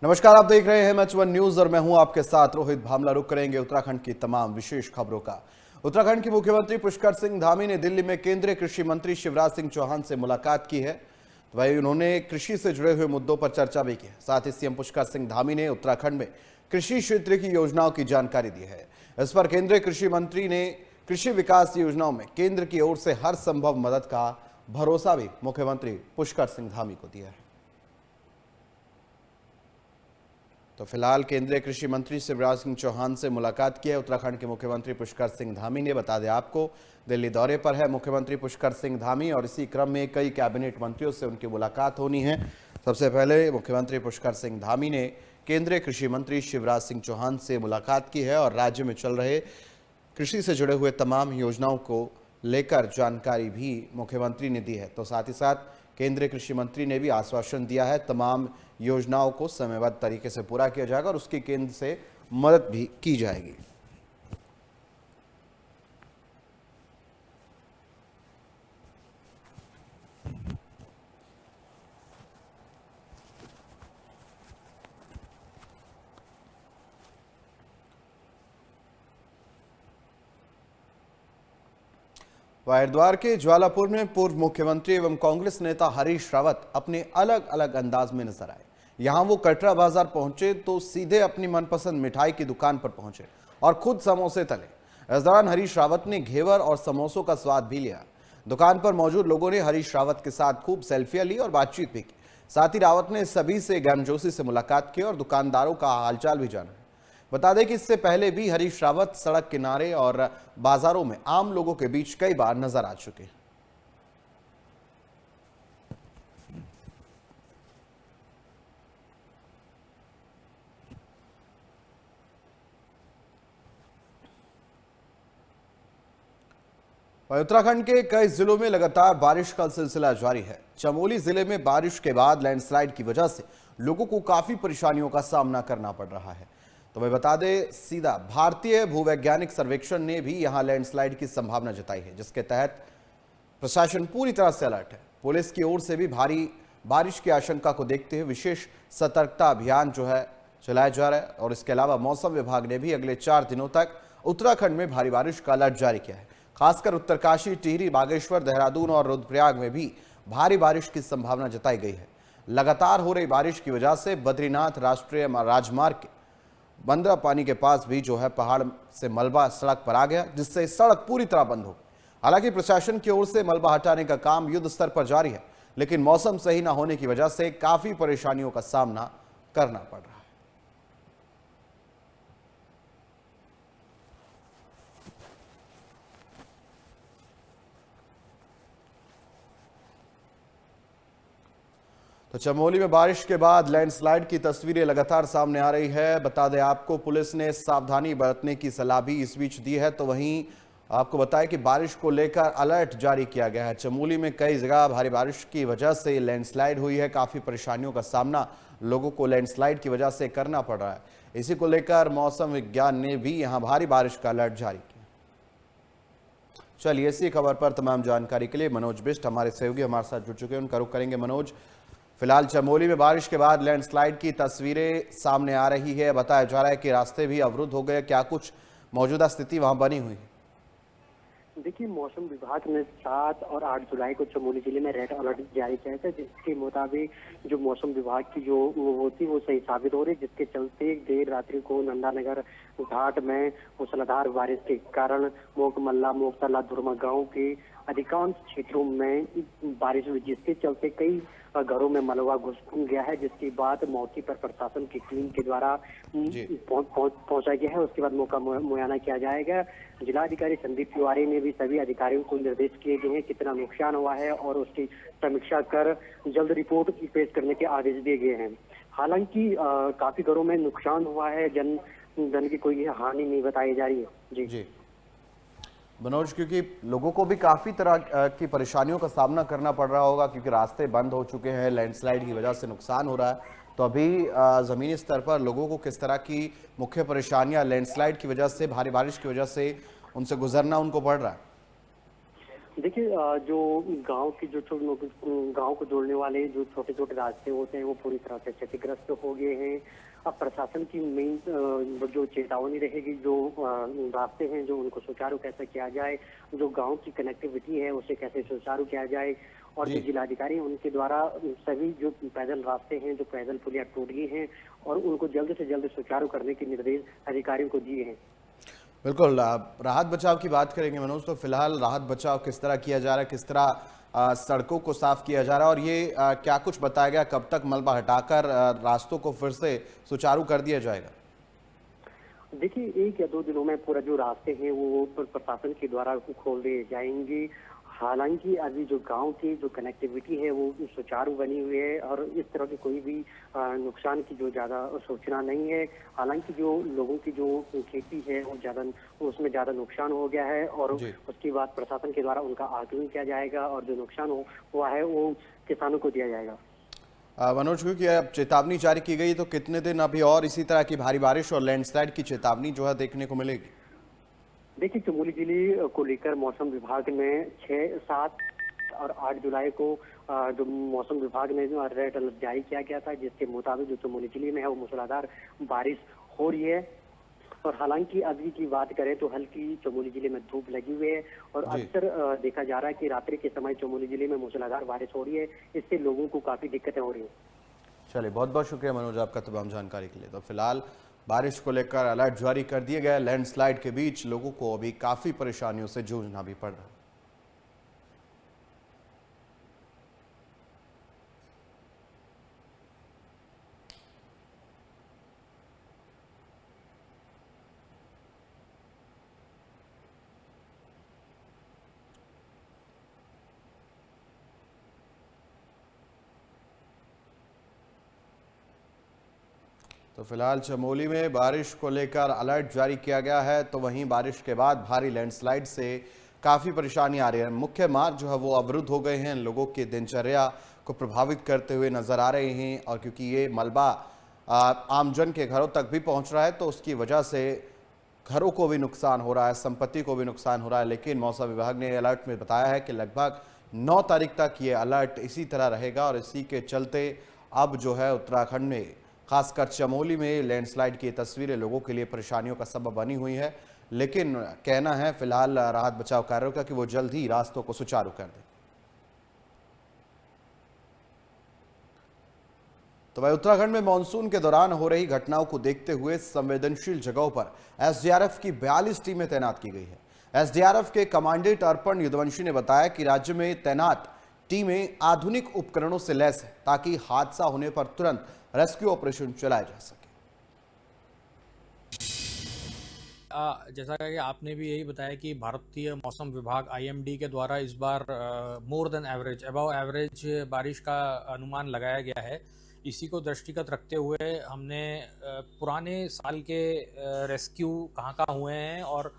नमस्कार, आप देख रहे हैं मैच 1 न्यूज और मैं हूं आपके साथ रोहित भामला। रुक करेंगे उत्तराखंड की तमाम विशेष खबरों का। उत्तराखंड के मुख्यमंत्री पुष्कर सिंह धामी ने दिल्ली में केंद्रीय कृषि मंत्री शिवराज सिंह चौहान से मुलाकात की है। तो वही उन्होंने कृषि से जुड़े हुए मुद्दों पर चर्चा भी की है। साथ ही सीएम पुष्कर सिंह धामी ने उत्तराखंड में कृषि क्षेत्र की योजनाओं की जानकारी दी है। इस पर केंद्रीय कृषि मंत्री ने कृषि विकास योजनाओं में केंद्र की ओर से हर संभव मदद का भरोसा भी मुख्यमंत्री पुष्कर सिंह धामी को दिया है। तो फिलहाल केंद्रीय कृषि मंत्री शिवराज सिंह चौहान से मुलाकात की है उत्तराखंड के मुख्यमंत्री पुष्कर सिंह धामी ने। बता दें आपको, दिल्ली दौरे पर है मुख्यमंत्री पुष्कर सिंह धामी और इसी क्रम में कई कैबिनेट मंत्रियों से उनकी मुलाकात होनी है। सबसे पहले मुख्यमंत्री पुष्कर सिंह धामी ने केंद्रीय कृषि मंत्री शिवराज सिंह चौहान से मुलाकात की है और राज्य में चल रहे कृषि से जुड़े हुए तमाम योजनाओं को लेकर जानकारी भी मुख्यमंत्री ने दी है। तो साथ ही साथ केंद्रीय कृषि मंत्री ने भी आश्वासन दिया है तमाम योजनाओं को समयबद्ध तरीके से पूरा किया जाएगा और उसकी केंद्र से मदद भी की जाएगी। हरिद्वार के ज्वालापुर में पूर्व मुख्यमंत्री एवं कांग्रेस नेता हरीश रावत अपने अलग अलग अंदाज में नजर आए। यहां वो कटरा बाजार पहुंचे तो सीधे अपनी मनपसंद मिठाई की दुकान पर पहुंचे और खुद समोसे तले। इस दौरान हरीश रावत ने घेवर और समोसों का स्वाद भी लिया। दुकान पर मौजूद लोगों ने हरीश रावत के साथ खूब सेल्फियां ली और बातचीत भी की। साथ ही रावत ने सभी से गर्मजोशी से मुलाकात की और दुकानदारों का हालचाल भी जाना। बता दें कि इससे पहले भी हरीश रावत सड़क किनारे और बाजारों में आम लोगों के बीच कई बार नजर आ चुके हैं। उत्तराखंड के कई जिलों में लगातार बारिश का सिलसिला जारी है। चमोली जिले में बारिश के बाद लैंडस्लाइड की वजह से लोगों को काफी परेशानियों का सामना करना पड़ रहा है। तो मैं बता दें सीधा, भारतीय भूवैज्ञानिक सर्वेक्षण ने भी यहां लैंडस्लाइड की संभावना जताई है, जिसके तहत प्रशासन पूरी तरह से अलर्ट है। पुलिस की ओर से भी भारी बारिश की आशंका को देखते हुए विशेष सतर्कता अभियान जो है चलाया जा रहा है। और इसके अलावा मौसम विभाग ने भी अगले 4 दिनों तक उत्तराखंड में भारी बारिश का अलर्ट जारी किया है। खासकर उत्तरकाशी, टिहरी, बागेश्वर, देहरादून और रुद्रप्रयाग में भी भारी बारिश की संभावना जताई गई है। लगातार हो रही बारिश की वजह से बद्रीनाथ राष्ट्रीय राजमार्ग के बंदरा पानी के पास भी जो है पहाड़ से मलबा सड़क पर आ गया, जिससे सड़क पूरी तरह बंद हो। हालांकि प्रशासन की ओर से मलबा हटाने का काम युद्ध स्तर पर जारी है, लेकिन मौसम सही न होने की वजह से काफी परेशानियों का सामना करना पड़ रहा है। तो चमोली में बारिश के बाद लैंडस्लाइड की तस्वीरें लगातार सामने आ रही है। बता दें आपको, पुलिस ने सावधानी बरतने की सलाह भी इस बीच दी है। तो वहीं आपको बताया कि बारिश को लेकर अलर्ट जारी किया गया है। चमोली में कई जगह भारी बारिश की वजह से लैंडस्लाइड हुई है। काफी परेशानियों का सामना लोगों को लैंडस्लाइड की वजह से करना पड़ रहा है। इसी को लेकर मौसम विज्ञान ने भी यहाँ भारी बारिश का अलर्ट जारी किया। चलिए, इसी खबर पर तमाम जानकारी के लिए मनोज बिष्ट हमारे सहयोगी हमारे साथ जुड़ चुके हैं, उनका रुख करेंगे। मनोज, फिलहाल चमोली में बारिश के बाद लैंडस्लाइड की तस्वीरें सामने आ रही है। बताया जा रहा है कि रास्ते भी अवरुद्ध हो गए। क्या कुछ मौजूदा स्थिति वहां बनी हुई है? देखिए, मौसम विभाग ने 7 और 8 जुलाई को चमोली जिले में रेड अलर्ट जारी किया था, जिसके मुताबिक जो मौसम विभाग की जो वो थी वो सही साबित हो रही, जिसके चलते देर रात्रि को नंदानगर घाट में मूसलाधार बारिश के कारण मोकमल्ला, मोकतला, धुरमा गांव के अधिकांश क्षेत्रों में बारिश हुई, जिसके चलते कई घरों में मलबा घुस गया है, जिसके बाद मौके पर प्रशासन की टीम के द्वारा पहुंचा गया है। उसके बाद मौका मुआयना किया जाएगा। जिलाधिकारी संदीप तिवारी ने भी सभी अधिकारियों को निर्देश किए गए हैं कितना नुकसान हुआ है और उसकी समीक्षा कर जल्द रिपोर्ट पेश करने के आदेश दिए गए हैं। हालांकि काफी घरों में नुकसान हुआ है, जन की कोई हानि नहीं बताई जा रही है। जी मनोज, क्योंकि लोगों को भी काफी तरह की परेशानियों का सामना करना पड़ रहा होगा, क्योंकि रास्ते बंद हो चुके हैं, लैंडस्लाइड की वजह से नुकसान हो रहा है। तो अभी जमीनी स्तर पर लोगों को किस तरह की मुख्य परेशानियां लैंडस्लाइड की वजह से, भारी बारिश की वजह से उनसे गुजरना उनको पड़ रहा है? देखिए जो गांव को जोड़ने वाले जो छोटे छोटे रास्ते होते हैं वो पूरी तरह से क्षतिग्रस्त हो गए हैं। अब प्रशासन की मेन जो चेतावनी रहेगी, जो रास्ते हैं जो उनको सुचारू कैसे किया जाए, जो गांव की कनेक्टिविटी है उसे कैसे सुचारू किया जाए, और जो जी जिलाधिकारी हैं उनके द्वारा सभी जो पैदल रास्ते हैं, जो पैदल पुलिया टूट गई हैं, और उनको जल्द से जल्द सुचारू करने के निर्देश अधिकारियों को दिए हैं। बिल्कुल। राहत बचाव की बात करेंगे मनोज, तो फिलहाल राहत बचाव किस तरह किया जा रहा है, किस तरह सड़कों को साफ किया जा रहा है, और ये क्या कुछ बताया गया कब तक मलबा हटाकर रास्तों को फिर से सुचारू कर दिया जाएगा? देखिए 1 या 2 दिनों में पूरा जो रास्ते हैं वो प्रशासन के द्वारा खोल दिए जाएंगे। हालांकि अभी जो गांव की जो कनेक्टिविटी है वो सुचारू बनी हुई है और इस तरह की कोई भी नुकसान की जो ज्यादा सूचना नहीं है। हालांकि जो लोगों की जो खेती है वो उसमें ज्यादा नुकसान हो गया है, और जी उसके बाद प्रशासन के द्वारा उनका आकलन किया जाएगा और जो नुकसान हुआ है वो किसानों को दिया जाएगा। मनोज, क्योंकि अब चेतावनी जारी की गई तो कितने दिन अभी और इसी तरह की भारी बारिश और लैंडस्लाइड की चेतावनी जो है देखने को मिलेगी? देखिए चमोली जिले को लेकर मौसम विभाग ने 6, 7 और 8 जुलाई को जो मौसम विभाग ने रेड अलर्ट जारी किया गया था, जिसके मुताबिक जो चमोली जिले में है वो मूसलाधार बारिश हो रही है। और हालांकि अभी की बात करें तो हल्की चमोली जिले में धूप लगी हुई है, और जी अक्सर देखा जा रहा है कि रात्रि के समय चमोली जिले में मूसलाधार बारिश हो रही है। इससे लोगों को काफी दिक्कतें हो रही हैं। चलिए, बहुत बहुत शुक्रिया मनोज आपका तमाम जानकारी के लिए। तो फिलहाल बारिश को लेकर अलर्ट जारी कर दिए गए। लैंडस्लाइड के बीच लोगों को अभी काफी परेशानियों से जूझना भी पड़ रहा है। तो फिलहाल चमोली में बारिश को लेकर अलर्ट जारी किया गया है, तो वहीं बारिश के बाद भारी लैंडस्लाइड से काफ़ी परेशानी आ रही है। मुख्य मार्ग जो है वो अवरुद्ध हो गए हैं, लोगों की दिनचर्या को प्रभावित करते हुए नजर आ रहे हैं। और क्योंकि ये मलबा आमजन के घरों तक भी पहुंच रहा है, तो उसकी वजह से घरों को भी नुकसान हो रहा है, संपत्ति को भी नुकसान हो रहा है। लेकिन मौसम विभाग ने अलर्ट में बताया है कि लगभग 9 तारीख तक ये अलर्ट इसी तरह रहेगा, और इसी के चलते अब जो है उत्तराखंड में खासकर चमोली में लैंडस्लाइड की तस्वीरें लोगों के लिए परेशानियों का सबब बनी हुई है। लेकिन कहना है फिलहाल राहत बचाव कार्यों का कि वो जल्द ही रास्तों को सुचारू कर दें। तो वह उत्तराखंड में मानसून के दौरान हो रही घटनाओं को देखते हुए संवेदनशील जगहों पर एसडीआरएफ की 42 टीमें तैनात की गई है। एसडीआरएफ के कमांडेंट अर्पण युद्धवंशी ने बताया कि राज्य में तैनात टीमें आधुनिक उपकरणों से लैस है, ताकि हादसा होने पर तुरंत रेस्क्यू ऑपरेशन चलाया जा सके। जैसा कि आपने भी यही बताया कि भारतीय मौसम विभाग आईएमडी के द्वारा इस बार more than average, above average बारिश का अनुमान लगाया गया है। इसी को दृष्टिगत रखते हुए हमने पुराने साल के रेस्क्यू कहाँ हुए हैं और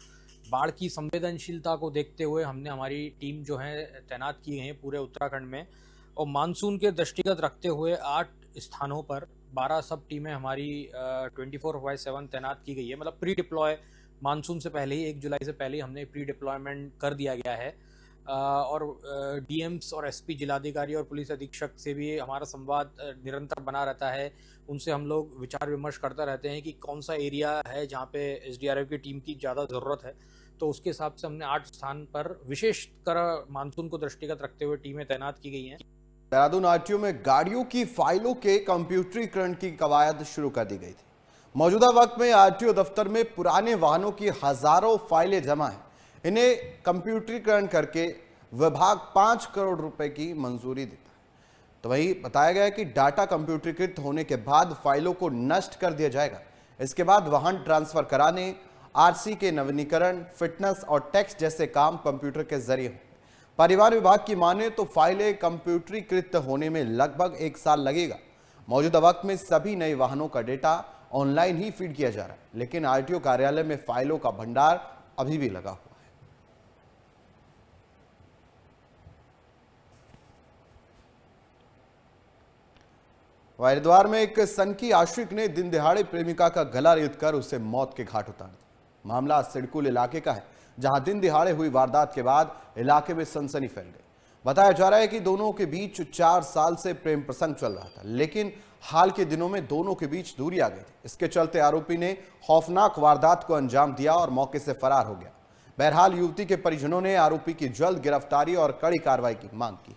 बाढ़ की संवेदनशीलता को देखते हुए हमने हमारी टीम जो है तैनात की है पूरे उत्तराखंड में। और मानसून के दृष्टिगत रखते हुए 8 स्थानों पर 12 सब टीमें हमारी 24/7 तैनात की गई है। मतलब प्री डिप्लॉय मानसून से पहले ही 1 जुलाई से पहले ही हमने प्री डिप्लॉयमेंट कर दिया गया है। और डीएम्स और एसपी जिलाधिकारी और पुलिस अधीक्षक से भी हमारा संवाद निरंतर बना रहता है। उनसे हम लोग विचार विमर्श करते रहते हैं कि कौन सा एरिया है जहाँ पे एसडीआरएफ की टीम की ज़्यादा ज़रूरत है। तो उसके हिसाब से हमने 8 स्थान पर विशेषकर मानसून को दृष्टिगत रखते हुए टीमें तैनात की गई हैं। देहरादून आरटीओ में गाड़ियों की फाइलों के कंप्यूटरीकरण की कवायद शुरू कर दी गई थी। मौजूदा वक्त में आरटीओ दफ्तर में पुराने वाहनों की हजारों फाइलें जमा हैं। इन्हें कंप्यूटरीकरण करके विभाग 5 करोड़ रुपए की मंजूरी देता है। तो वही बताया गया है कि डाटा कंप्यूटरीकृत होने के बाद फाइलों को नष्ट कर दिया जाएगा। इसके बाद वाहन ट्रांसफर कराने, आरसी के नवीनीकरण, फिटनेस और टैक्स जैसे काम कंप्यूटर के जरिए होंगे। परिवहन विभाग की माने तो फाइलें कंप्यूटरीकृत होने में लगभग 1 साल लगेगा। मौजूदा वक्त में सभी नए वाहनों का डेटा ऑनलाइन ही फीड किया जा रहा है, लेकिन आरटीओ कार्यालय में फाइलों का भंडार अभी भी लगा हुआ है। हरिद्वार में एक सनकी आशिक ने दिन दिहाड़े प्रेमिका का गला रेत कर उसे मौत के घाट उतार दिया। मामला सिडकुल इलाके का है, जहां दिन दिहाड़े हुई वारदात के बाद इलाके में सनसनी फैल गई। बताया जा रहा है कि दोनों के बीच 4 साल से प्रेम प्रसंग चल रहा था, लेकिन हाल के दिनों में दोनों के बीच दूरी आ गई थी। इसके चलते आरोपी ने खौफनाक वारदात को अंजाम दिया और मौके से फरार हो गया। बहरहाल युवती के परिजनों ने आरोपी की जल्द गिरफ्तारी और कड़ी कार्रवाई की मांग की।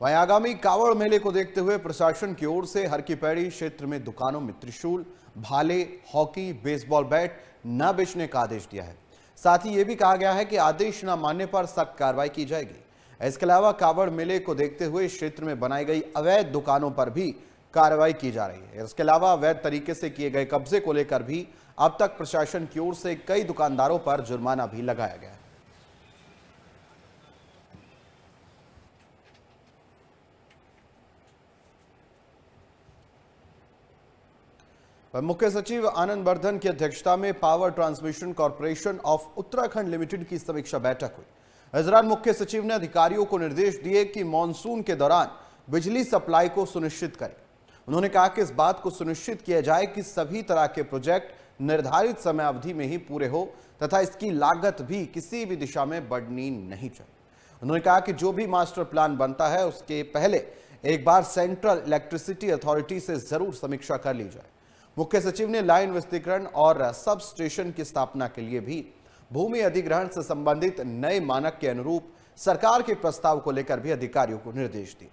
वहीं आगामी कावड़ मेले को देखते हुए प्रशासन की ओर से हर की पैड़ी क्षेत्र में दुकानों में त्रिशूल, भाले, हॉकी, बेसबॉल बैट न बेचने का आदेश दिया है। साथ ही यह भी कहा गया है कि आदेश न मानने पर सख्त कार्रवाई की जाएगी। इसके अलावा कावड़ मेले को देखते हुए क्षेत्र में बनाई गई अवैध दुकानों पर भी कार्रवाई की जा रही है। इसके अलावा अवैध तरीके से किए गए कब्जे को लेकर भी अब तक प्रशासन की ओर से कई दुकानदारों पर जुर्माना भी लगाया गया है। मुख्य सचिव आनंद वर्धन की अध्यक्षता में power transmission corporation of Uttarakhand limited की समीक्षा बैठक हुई। इस दौरान मुख्य सचिव ने अधिकारियों को निर्देश दिए कि मानसून के दौरान बिजली सप्लाई को सुनिश्चित करें। उन्होंने कहा कि इस बात को सुनिश्चित किया जाए कि सभी तरह के प्रोजेक्ट निर्धारित समय अवधि में ही पूरे हो तथा इसकी लागत भी किसी भी दिशा में बढ़नी नहीं चाहिए। उन्होंने कहा कि जो भी मास्टर प्लान बनता है उसके पहले एक बार सेंट्रल इलेक्ट्रिसिटी अथॉरिटी से जरूर समीक्षा कर ली जाए। मुख्य सचिव ने लाइन विस्तीर्ण और सब स्टेशन की स्थापना के लिए भी भूमि अधिग्रहण से संबंधित नए मानक के अनुरूप सरकार के प्रस्ताव को लेकर भी अधिकारियों को निर्देश दिए।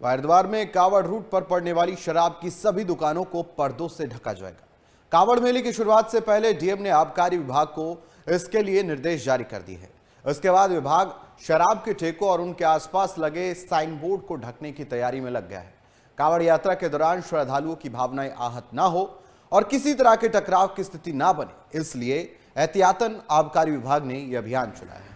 हरिद्वार में कावड़ रूट पर पड़ने वाली शराब की सभी दुकानों को पर्दों से ढका जाएगा। कावड़ मेले की शुरुआत से पहले डीएम ने आबकारी विभाग को इसके लिए निर्देश जारी कर दिए हैं। उसके बाद विभाग शराब के ठेकों और उनके आसपास लगे साइन बोर्ड को ढकने की तैयारी में लग गया है। कावड़ यात्रा के दौरान श्रद्धालुओं की भावनाएं आहत ना हो और किसी तरह के टकराव की स्थिति ना बने, इसलिए एहतियातन आबकारी विभाग ने यह अभियान चलाया है।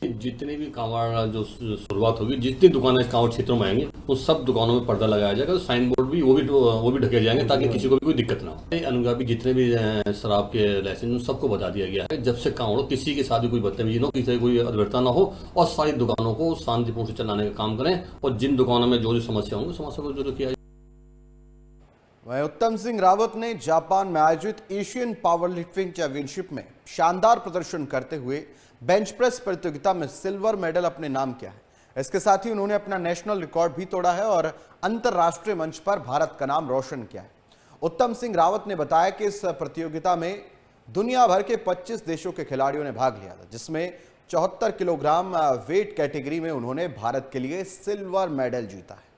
जितने भी कांवड़ जो शुरुआत होगी, जितनी दुकानें कांवड़ क्षेत्रों में आएंगे उन सब दुकानों में पर्दा लगाया जाएगा। साइन बोर्ड भी वो भी ढके जाएंगे ताकि किसी को भी कोई दिक्कत ना हो। अनुज्ञापी जितने भी शराब के लाइसेंस सबको बता दिया गया है। जब से कांवड़ किसी के साथ भी कोई बदतमीजी ना हो, किसी कोई अधवरता ना हो और सारी दुकानों को शांतिपूर्ण से चलाने का काम करें और जिन दुकानों में जो समस्या होंगी समस्या को जरूर किया जाए। वहीं उत्तम सिंह रावत ने जापान में आयोजित एशियन पावर लिफ्टिंग चैंपियनशिप में शानदार प्रदर्शन करते हुए बेंच प्रेस प्रतियोगिता में सिल्वर मेडल अपने नाम किया है। इसके साथ ही उन्होंने अपना नेशनल रिकॉर्ड भी तोड़ा है और अंतर्राष्ट्रीय मंच पर भारत का नाम रोशन किया है। उत्तम सिंह रावत ने बताया कि इस प्रतियोगिता में दुनिया भर के 25 देशों के खिलाड़ियों ने भाग लिया था, जिसमें 74 किलोग्राम वेट कैटेगरी में उन्होंने भारत के लिए सिल्वर मेडल जीता है।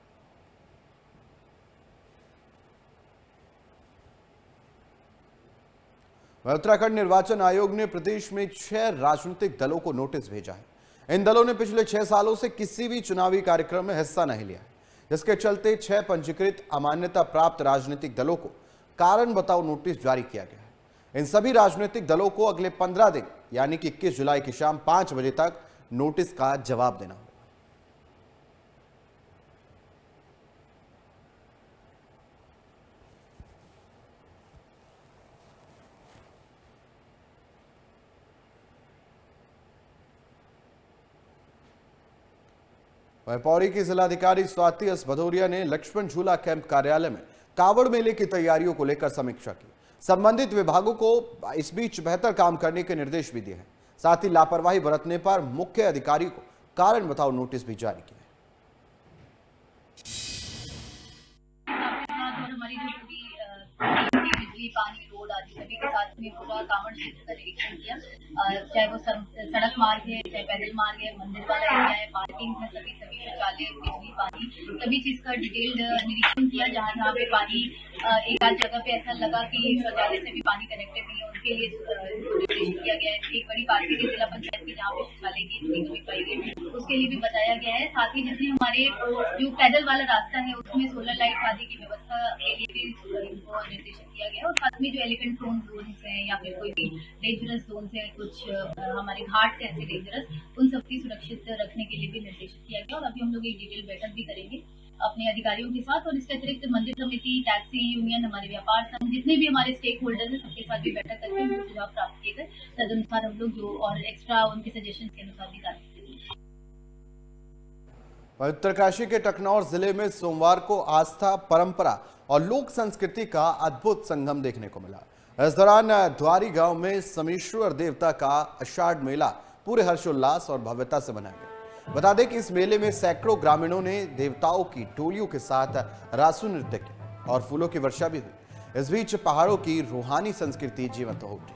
उत्तराखंड निर्वाचन आयोग ने प्रदेश में 6 राजनीतिक दलों को नोटिस भेजा है। इन दलों ने पिछले 6 सालों से किसी भी चुनावी कार्यक्रम में हिस्सा नहीं लिया है, जिसके चलते 6 पंजीकृत अमान्यता प्राप्त राजनीतिक दलों को कारण बताओ नोटिस जारी किया गया है। इन सभी राजनीतिक दलों को अगले 15 दिन यानी कि 21 जुलाई की शाम 5 बजे तक नोटिस का जवाब देना होगा। पौड़ी की जिलाधिकारी स्वाति एस भदौरिया ने लक्ष्मण झूला कैंप कार्यालय में कावड़ मेले की तैयारियों को लेकर समीक्षा की। संबंधित विभागों को इस बीच बेहतर काम करने के निर्देश भी दिए हैं। साथ ही लापरवाही बरतने पर मुख्य अधिकारी को कारण बताओ नोटिस भी जारी किया है। बिजली, पानी, रोड आदि सभी के साथ में पूरा कांवड़ क्षेत्र का निरीक्षण किया। चाहे वो सड़क मार्ग है, चाहे पैदल मार्ग है, मंदिर वाला एरिया है, पार्किंग है, सभी शौचालय, बिजली, पानी, सभी चीज का डिटेल्ड निरीक्षण किया। जहाँ जहाँ पे पानी एक आध जगह पे ऐसा लगा कि शौचालय से भी पानी कनेक्टेड नहीं है, उनके लिए निर्देश किया गया है। एक बड़ी पार्टी थी जिला पंचायत की जहाँ पे शौचालय की इतनी कमी पाई गई, उसके लिए भी बताया गया है। साथ ही जितने हमारे जो पैदल वाला रास्ता है उसमें सोलर लाइट आदि की व्यवस्था के लिए भी उनको निर्देशित किया गया है और और साथ में जो एलिफेंट प्रोन जोन्स हैं या फिर कोई भी डेंजरस जोन्स है, कुछ हमारे घाट से ऐसे डेंजरस, उन सबकी सुरक्षित रखने के लिए भी निर्देशित किया गया। और अभी हम लोग एक डिटेल बैठक भी करेंगे अपने अधिकारियों के साथ, और इसके अतिरिक्त मंदिर समिति, टैक्सी यूनियन, हमारे व्यापार संघ, जितने भी हमारे स्टेक होल्डर्स हैं, सबके साथ भी बैठक करके उनके सुझाव प्राप्त किए गए। तदनुसार हम लोग जो और एक्स्ट्रा उनके सजेशन के अनुसार भी कार्य करेंगे। उत्तरकाशी के टकनौर जिले में सोमवार को आस्था, परंपरा और लोक संस्कृति का अद्भुत संगम देखने को मिला। इस दौरान द्वारी गांव में समीश्वर देवता का आषाढ़ मेला पूरे हर्षोल्लास और भव्यता से मनाया गया। बता दें कि इस मेले में सैकड़ों ग्रामीणों ने देवताओं की टोलियों के साथ रासु नृत्य किया और फूलों की वर्षा भी हुई। इस बीच पहाड़ों की रूहानी संस्कृति जीवंत हो उठी।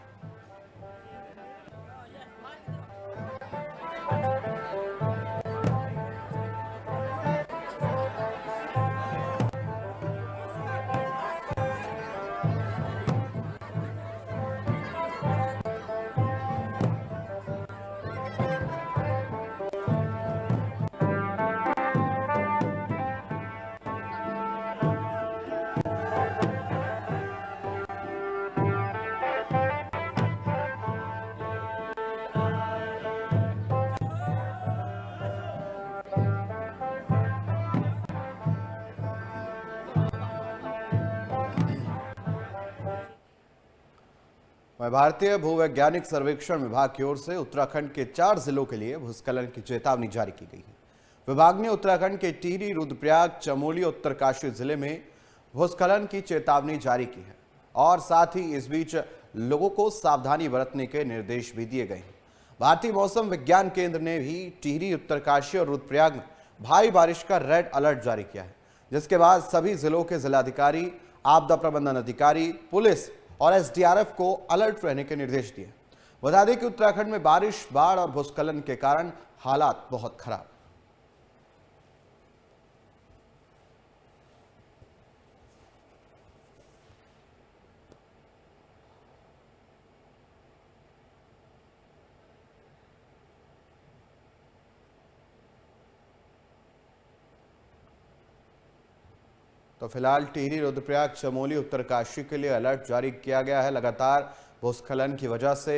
भारतीय भूवैज्ञानिक सर्वेक्षण विभाग की ओर से उत्तराखंड के 4 जिलों के लिए भूस्खलन की चेतावनी जारी की गई है। विभाग ने उत्तराखंड के टिहरी, रुद्रप्रयाग, चमोली, उत्तरकाशी जिले में भूस्खलन की चेतावनी जारी की है और साथ ही इस बीच लोगों को सावधानी बरतने के निर्देश भी दिए गए हैं। भारतीय मौसम विज्ञान केंद्र ने भी टिहरी, उत्तरकाशी और रुद्रप्रयाग में भारी बारिश का रेड अलर्ट जारी किया है, जिसके बाद सभी जिलों के जिलाधिकारी, आपदा प्रबंधन अधिकारी, पुलिस और एसडीआरएफ को अलर्ट रहने के निर्देश दिए। बता दें कि उत्तराखंड में बारिश, बाढ़ और भूस्खलन के कारण हालात बहुत खराब। तो फिलहाल टिहरी, रुद्रप्रयाग, चमोली, उत्तरकाशी के लिए अलर्ट जारी किया गया है। लगातार भूस्खलन की वजह से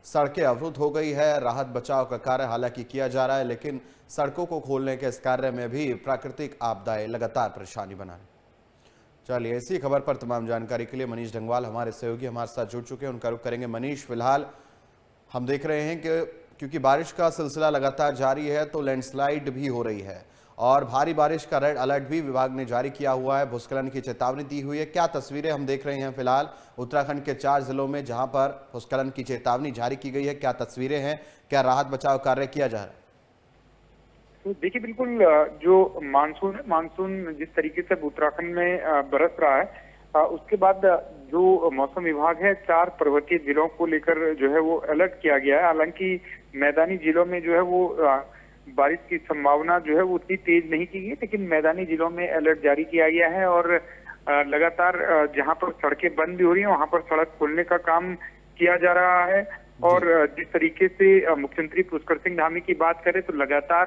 सड़कें अवरुद्ध हो गई है। राहत बचाव का कार्य हालांकि किया जा रहा है, लेकिन सड़कों को खोलने के इस कार्य में भी प्राकृतिक आपदाएं लगातार परेशानी बना रही। चलिए, इसी खबर पर तमाम जानकारी के लिए मनीष ढंगवाल हमारे सहयोगी हमारे साथ जुड़ चुके हैं, उनका रुख करेंगे। मनीष, फिलहाल हम देख रहे हैं कि क्योंकि बारिश का सिलसिला लगातार जारी है तो लैंडस्लाइड भी हो रही है और भारी बारिश का रेड अलर्ट भी विभाग ने जारी किया हुआ है, भूस्खलन की चेतावनी दी हुई है। क्या तस्वीरें हम देख रहे हैं फिलहाल उत्तराखंड के 4 जिलों में जहां पर भूस्खलन की चेतावनी जारी की गई है? क्या तस्वीरें हैं, क्या राहत बचाव कार्य किया जा रहा है? तो देखिए, बिल्कुल जो मानसून जिस तरीके से उत्तराखंड में बरस रहा है, उसके बाद जो मौसम विभाग है 4 पर्वतीय जिलों को लेकर जो है वो अलर्ट किया गया है। हालांकि मैदानी जिलों में जो है वो बारिश की संभावना जो है वो उतनी तेज नहीं की गई, लेकिन मैदानी जिलों में अलर्ट जारी किया गया है और लगातार जहां पर सड़कें बंद भी हो रही हैं वहां पर सड़क खोलने का काम किया जा रहा है। और जिस तरीके से मुख्यमंत्री पुष्कर सिंह धामी की बात करें तो लगातार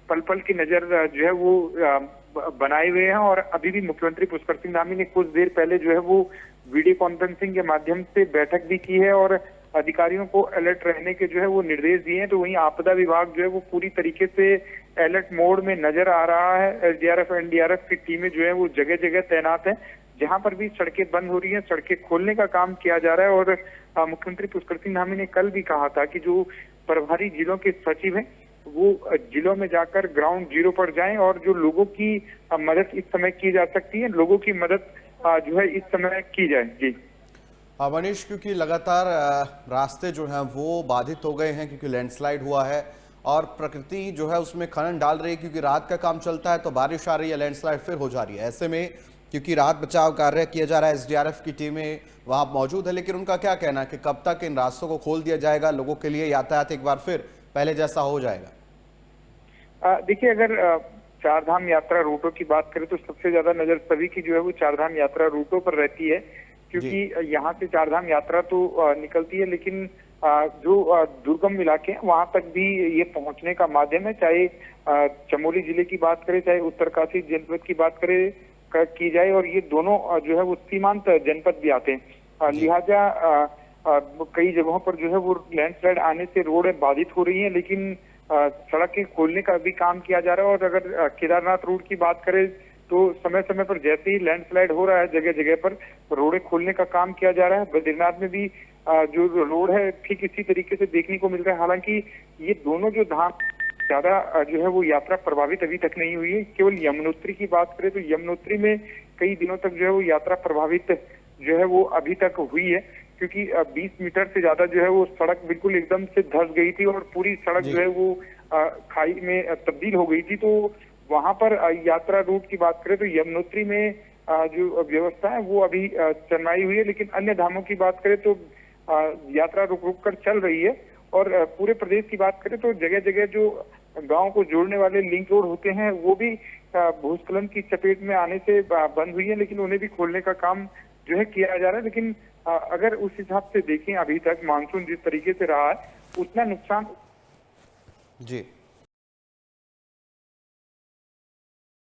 पल पल की नजर जो है वो बनाए हुए हैं और अभी भी मुख्यमंत्री पुष्कर सिंह धामी ने कुछ देर पहले जो है वो वीडियो कॉन्फ्रेंसिंग के माध्यम से बैठक भी की है और अधिकारियों को अलर्ट रहने के जो है वो निर्देश दिए हैं। तो वहीं आपदा विभाग जो है वो पूरी तरीके से अलर्ट मोड में नजर आ रहा है। एसडीआरएफ, एनडीआरएफ की टीमें जो है वो जगह जगह तैनात है। जहां पर भी सड़कें बंद हो रही हैं, सड़कें खोलने का काम किया जा रहा है। और मुख्यमंत्री पुष्कर सिंह धामी ने कल भी कहा था कि जो प्रभारी जिलों के सचिव हैं वो जिलों में जाकर ग्राउंड जीरो पर जाएं और जो लोगों की मदद इस समय की जा सकती है, लोगों की मदद जो है इस समय की जाए। जी मनीष, क्योंकि लगातार रास्ते जो हैं वो बाधित हो गए हैं क्योंकि लैंडस्लाइड हुआ है और प्रकृति जो है उसमें खनन डाल रही है, क्योंकि रात का काम चलता है तो बारिश आ रही है, लैंडस्लाइड फिर हो जा रही है। ऐसे में क्योंकि राहत बचाव कार्य किया जा रहा है, एसडीआरएफ की टीमें वहां मौजूद है, लेकिन उनका क्या कहना है कि कब तक इन रास्तों को खोल दिया जाएगा, लोगों के लिए यातायात एक बार फिर पहले जैसा हो जाएगा? देखिए, अगर चारधाम यात्रा रूटों की बात करें तो सबसे ज्यादा नजर सभी की जो है वो चारधाम यात्रा रूटों पर रहती है, क्योंकि यहाँ से चारधाम यात्रा तो निकलती है, लेकिन जो दुर्गम इलाके हैं वहां तक भी ये पहुंचने का माध्यम है। चाहे चमोली जिले की बात करें, चाहे उत्तरकाशी जनपद की बात करें, की जाए, और ये दोनों जो है वो सीमांत जनपद भी आते हैं, लिहाजा कई जगहों पर जो है वो लैंडस्लाइड आने से रोड बाधित हो रही हैं, लेकिन सड़कें खोलने का भी काम किया जा रहा है। और अगर केदारनाथ रोड की बात करें तो समय समय पर जैसे ही लैंडस्लाइड हो रहा है जगह जगह पर रोडें खोलने का काम किया जा रहा है। बद्रीनाथ में भी जो रोड है ठीक इसी तरीके से देखने को मिल रहा है। हालांकि ये दोनों जो धाम ज्यादा जो है वो यात्रा प्रभावित अभी तक नहीं हुई है। केवल यमुनोत्री की बात करें तो यमुनोत्री में कई दिनों तक जो है वो यात्रा प्रभावित जो है वो अभी तक हुई है, क्योंकि 20 मीटर से ज्यादा जो है वो सड़क बिल्कुल एकदम से धंस गई थी और पूरी सड़क जो है वो खाई में तब्दील हो गई थी। तो वहां पर यात्रा रूट की बात करें तो यमुनोत्री में जो व्यवस्था है वो अभी चरमाई हुई है, लेकिन अन्य धामों की बात करें तो यात्रा रुक रुक कर चल रही है। और पूरे प्रदेश की बात करें तो जगह जगह जो गांव को जोड़ने वाले लिंक रोड होते हैं वो भी भूस्खलन की चपेट में आने से बंद हुई है, लेकिन उन्हें भी खोलने का काम जो है किया जा रहा है। लेकिन अगर उस हिसाब से देखें अभी तक मानसून जिस तरीके से रहा है उतना नुकसान जी